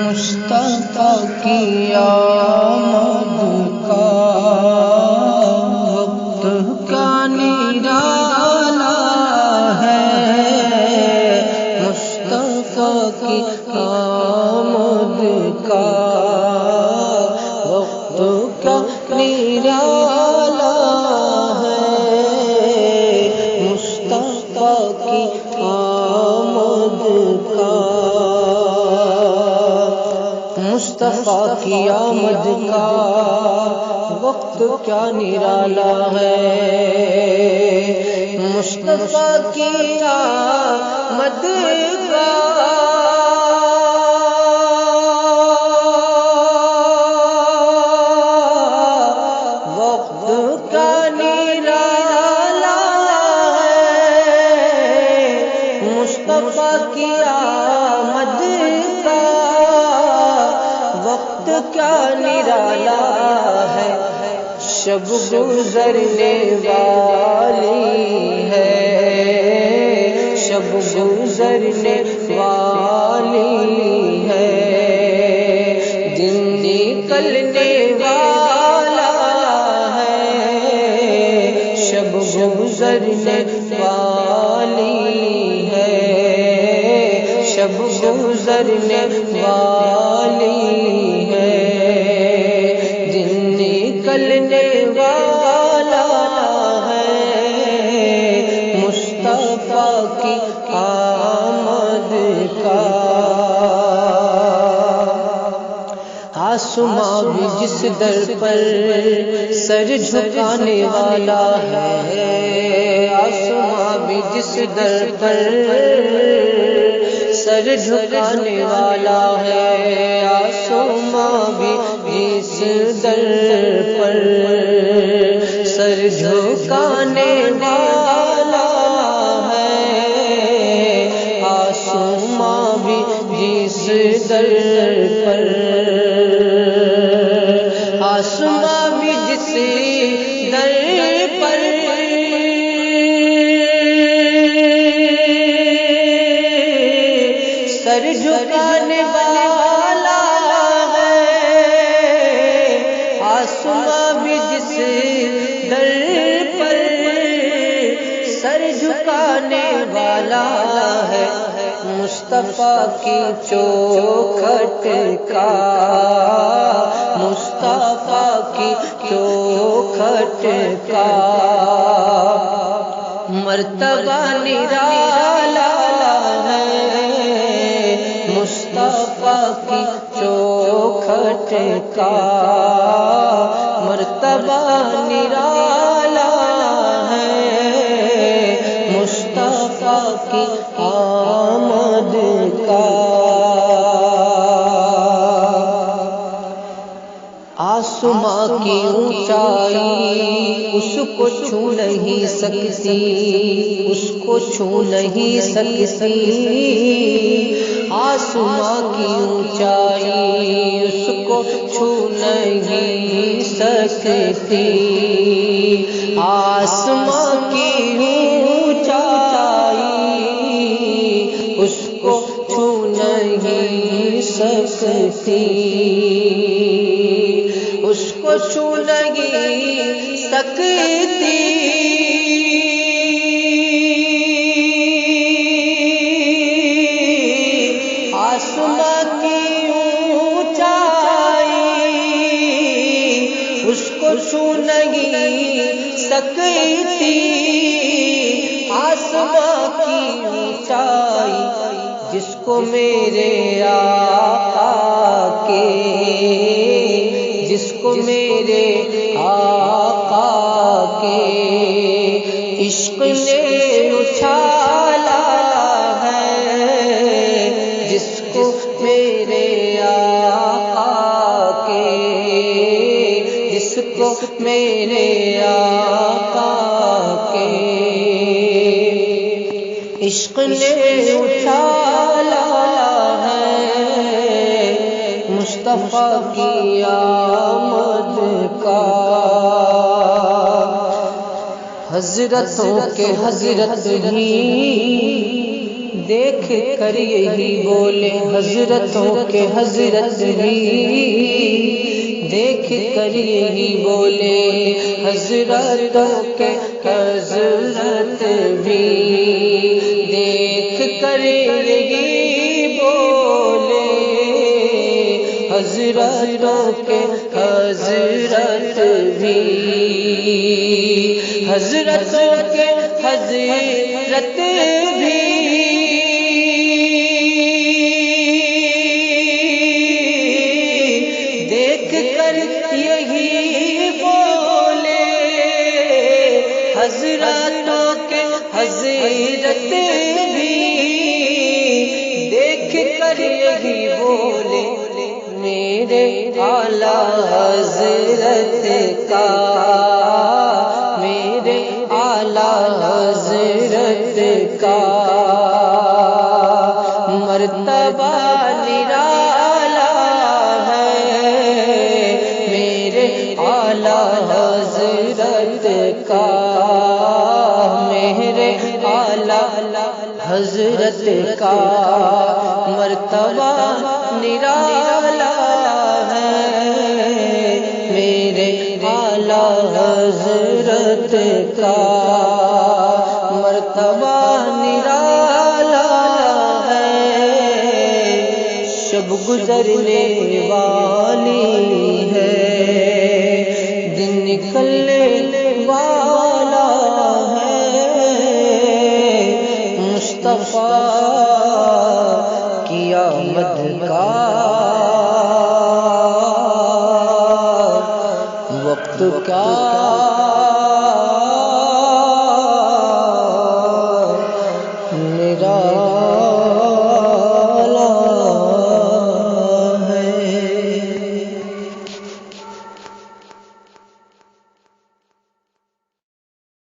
مصطفیٰ کی آمد کا وقت کا نرالا ہے، مصطفیٰ کی آمد کا وقت کا نرالا ہے، مصطفیٰ کی آمد کا، مصطفیٰ کی آمد کا وقت کیا نرالا ہے، مصطفیٰ کی آمد کا وقت کا نرالا ہے، مصطفیٰ کی آمد کا وقت کیا نرالا ہے، شب گزرنے والی ہے، شب گزرنے والی ہے، دن نکلنے والا ہے، شب گزرنے والی ہے، شب گزرنے والی ہے، دن نکلنے والا ہے، مصطفیٰ کی آمد کا، آسماں بھی جس در پر سر جھکانے والا ہے، آسماں بھی جس در پر سر جھکانے والا ہے، آسماں بھی جس در پر سر جھکانے والا ہے، آسماں بھی جس در پر، آسماں بھی جس در پر سر جھکانے والا ہے، آسماں بھی جس در پر سر جھکانے والا ہے، مصطفیٰ کی چوکھٹ کا، مصطفیٰ کی چوکھٹ کا مرتبہ نرالا ہے، مصطفیٰ کی چوکھٹ کا مرتبہ نرالا ہے، مصطفیٰ کی آمد کا، آسماں کی اونچائی اس کو چھو نہیں سکتی، اس کو چھو نہیں سکتی، آسماں کی اونچائی اس کو چھو نہیں سکتی، آسماں کی اونچائی اس کو چھو نہیں سکتی، اس کو چھو نہیں سکتی، آسماں کی اونچائی اس کو چھو نہیں سکتی، آسماں کی اونچائی جس کو میرے آقا کے، جس کو میرے آقا کے عشق نے اچھالا ہے، جس کو میرے آقا کے، جس کو میرے آقا کے عشق نے اچھالا ہے، مصطفیٰ کی آمد کا، حضرتوں کے حضرت ہی دیکھ کر یہی بولے حضرتوں کے حضرت بھی، دیکھ کر یہی بولے حضرتوں کے حضرت بھی، دیکھ کر یہی بولے حضرتوں کے حضرت بھی، حضرتوں کے حضرت بھی، دیکھ کر یہی بولے حضرتوں کے حضرت بھی، دیکھ کر یہی بولے میرے اعلیٰ حضرت کا، میرے اعلیٰ حضرت کا مرتبہ نرالا ہے، میرے اعلیٰ حضرت کا، میرے اعلیٰ حضرت کا مرتبہ نرالا ہے، میرے اعلیٰ حضرت کا مرتبہ نرالا ہے، شب گزرنے والی ہے، دن نکلنے والا ہے، مصطفیٰ کی آمد کا وقت کا